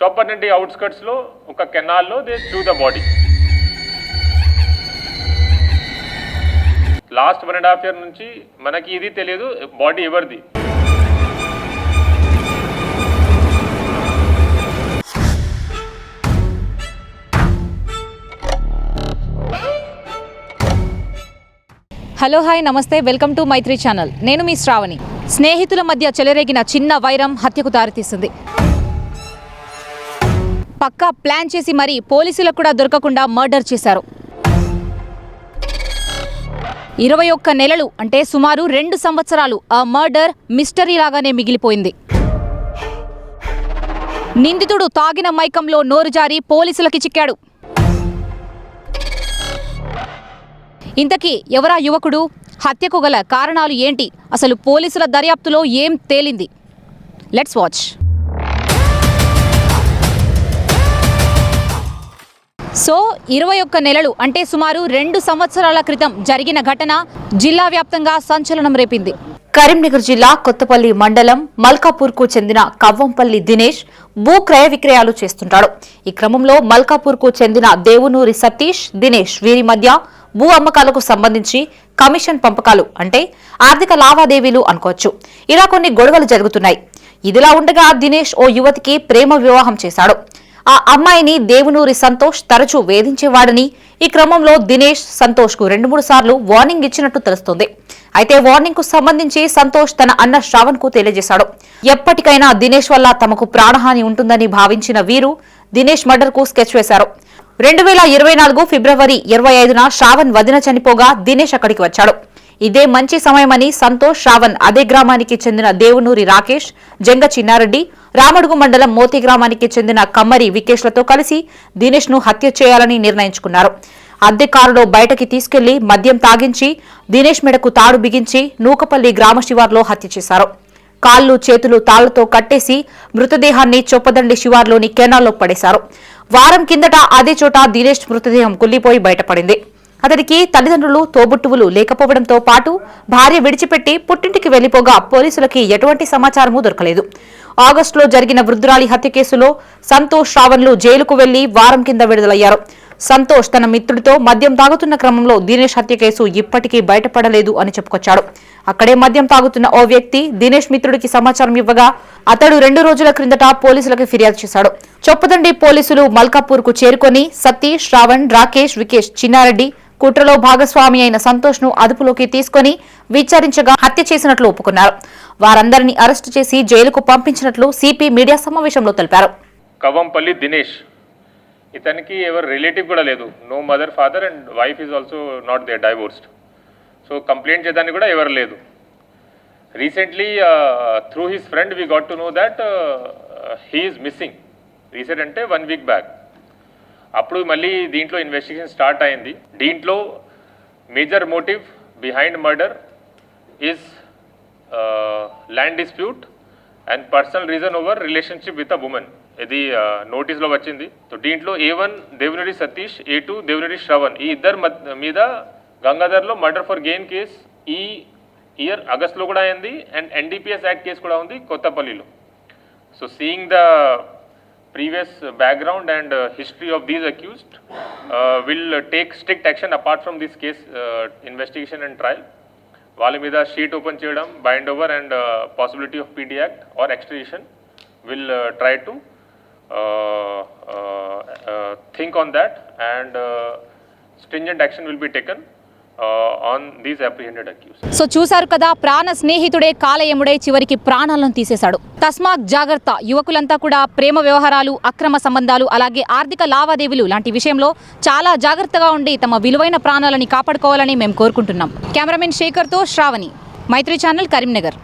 చొప్పనండి అవుట్స్కట్స్లో ఒక కెనాల్లో they through the body. Last 1.5 year నుంచి మనకి ఇది తెలియదు బాడీ ఎవరిది. హలో హాయ్ నమస్తే, వెల్కమ్ టు మైత్రి ఛానల్. నేను మీ శ్రావణి. స్నేహితుల మధ్య చెలరేగిన చిన్న వైరం హత్యకు దారితీస్తుంది. పక్కా ప్లాన్ చేసి మరీ పోలీసులకు కూడా దొరకకుండా మర్డర్ చేశారు. 21 నెలలు అంటే సుమారు 2 సంవత్సరాలు ఆ మర్డర్ మిస్టరీ లాగానే మిగిలిపోయింది. నిందితుడు తాగిన మైకంలో నోరు జారి పోలీసులకి చిక్కాడు. ఇంతకీ ఎవరా యువకుడు? హత్యకు గల కారణాలు ఏంటి? అసలు పోలీసుల దర్యాప్తులో ఏం తేలింది? Let's watch. సో 21 నెలలు అంటే సుమారు 2 సంవత్సరాల క్రితం జరిగిన ఘటన జిల్లా వ్యాప్తంగా సంచలనం రేపింది. కరీంనగర్ జిల్లా కొత్తపల్లి మండలం మల్కాపూర్కు చెందిన కవ్వంపల్లి దినేష్ భూ క్రయ విక్రయాలు చేస్తుంటాడు. ఈ క్రమంలో మల్కాపూర్కు చెందిన దేవునూరి సతీష్, దినేష్ వీరి మధ్య భూ అమ్మకాలకు సంబంధించి కమిషన్ పంపకాలు అంటే ఆర్థిక లావాదేవీలు అనుకోవచ్చు. ఇలా కొన్ని గొడవలు జరుగుతున్నాయి. ఇదిలా ఉండగా దినేష్ ఓ యువతికి ప్రేమ వివాహం చేశాడు. ఆ అమ్మాయిని దేవునూరి సంతోష్ తరచూ వేధించేవాడని, ఈ క్రమంలో దినేష్ సంతోష్ కు 2-3 సార్లు వార్నింగ్ ఇచ్చినట్టు తెలుస్తోంది. అయితే వార్నింగ్ కు సంబంధించి సంతోష్ తన అన్న శ్రావణ్ కు తెలియజేశాడు. ఎప్పటికైనా దినేష్ వల్ల తమకు ప్రాణహాని ఉంటుందని భావించిన వీరు దినేష్ మర్డర్ కు స్కెచ్ వేశారు. 2024 ఫిబ్రవరి 25న శ్రావణ్ వదిన చనిపోగా దినేష్ అక్కడికి వచ్చాడు. ఇదే మంచి సమయమని సంతోష్, శ్రావణ్ అదే గ్రామానికి చెందిన దేవునూరి రాకేష్, జంగ చిన్నారెడ్డి, రామడుగు మండలం మోతి గ్రామానికి చెందిన కమ్మరి వికేష్లతో కలిసి దినేష్ ను హత్య చేయాలని నిర్ణయించుకున్నారు. అద్దె కారులో బయటకి తీసుకెళ్లి మద్యం తాగించి దినేష్ మెడకు తాడు బిగించి నూకపల్లి గ్రామ శివార్లో హత్య చేశారు. కాళ్లు చేతులు తాళ్లతో కట్టేసి మృతదేహాన్ని చొప్పదండి శివార్లోని కెనాల్లో పడేశారు. వారం కిందట అదే చోట దినేష్ మృతదేహం కుళ్లిపోయి బయటపడింది. అతడికి తల్లిదండ్రులు, తోబుట్టువులు లేకపోవడంతో పాటు భార్య విడిచిపెట్టి పుట్టింటికి వెళ్లిపోగా పోలీసులకి ఎటువంటి సమాచారమూ దొరకలేదు. ఆగస్టులో జరిగిన వృద్ధురాలి హత్య కేసులో సంతోష్, శ్రావణ్లు జైలుకు వెళ్లి వారం కింద విడుదలయ్యారు. సంతోష్ తన మిత్రుడితో మద్యం తాగుతున్న క్రమంలో దినేష్ హత్య కేసు ఇప్పటికీ బయటపడలేదు అని చెప్పుకొచ్చాడు. అక్కడే మద్యం తాగుతున్న ఓ వ్యక్తి దినేష్ మిత్రుడికి సమాచారం ఇవ్వగా అతడు 2 రోజుల క్రిందట పోలీసులకు ఫిర్యాదు చేశాడు. చొప్పదండి పోలీసులు మల్కాపూర్ కు చేరుకొని సతీష్, శ్రావణ్, రాకేష్, వికేష్, చిన్నారెడ్డి కుట్రలో భాగస్వామి అయిన సంతోష్ ను అదుపులోకి తీసుకుని విచారించగా హత్య చేసినట్లు ఒప్పుకున్నారు. వారందరినీ అరెస్టు చేసి జైలుకు పంపించినట్లు సిపి మీడియా సమావేశంలో తెలిపారు. కవ్వంపల్లి దినేష్ ఇతనికి ఎవరు రిలేటివ్ కూడా లేదు. No mother, father and wife is also not there, divorced. So complaint చేయడానికి కూడా ఎవరు లేదు. Recently through his friend we got to know that he is missing. Recent అంటే 1 week బ్యాక్. అప్పుడు మళ్ళీ దీంట్లో ఇన్వెస్టిగేషన్ స్టార్ట్ అయింది. దీంట్లో major motive behind murder is land dispute and personal reason over relationship with a women. ఇది నోటీస్లో వచ్చింది. So దీంట్లో A1 దేవునూరి సతీష్, A2 దేవునూరి శ్రవణ్, ఈ ఇద్దరు మీద గంగాధర్లో మర్డర్ ఫర్ గెయిన్ కేస్ ఈ ఇయర్ ఆగస్ట్లో కూడా అయింది. అండ్ NDPS యాక్ట్ కేసు కూడా ఉంది కొత్తపల్లిలో. So seeing the previous background and history of these accused, will take strict action apart from this case investigation and trial. వాళ్ళ మీద షీట్ ఓపెన్ చేయడం, bind over and possibility of PD Act or extradition. Will try to think on that and stringent action will be taken on these apprehended accused. So చూశారు కదా, ప్రాణ స్నేహితుడే కాలయముడే చివరికి ప్రాణాలను తీసేశాడు. తస్మాత్ జాగ్రత్త. యువకులంతా కూడా ప్రేమ వ్యవహారాలు, అక్రమ సంబంధాలు, అలాగే ఆర్థిక లావాదేవీలు లాంటి విషయంలో చాలా జాగ్రత్తగా ఉండి తమ విలువైన ప్రాణాలని కాపాడుకోవాలని మేము కోరుకుంటున్నాం. కెమెరామెన్ శేఖర్తో శ్రావణి, మైత్రి ఛానల్, కరీంనగర్.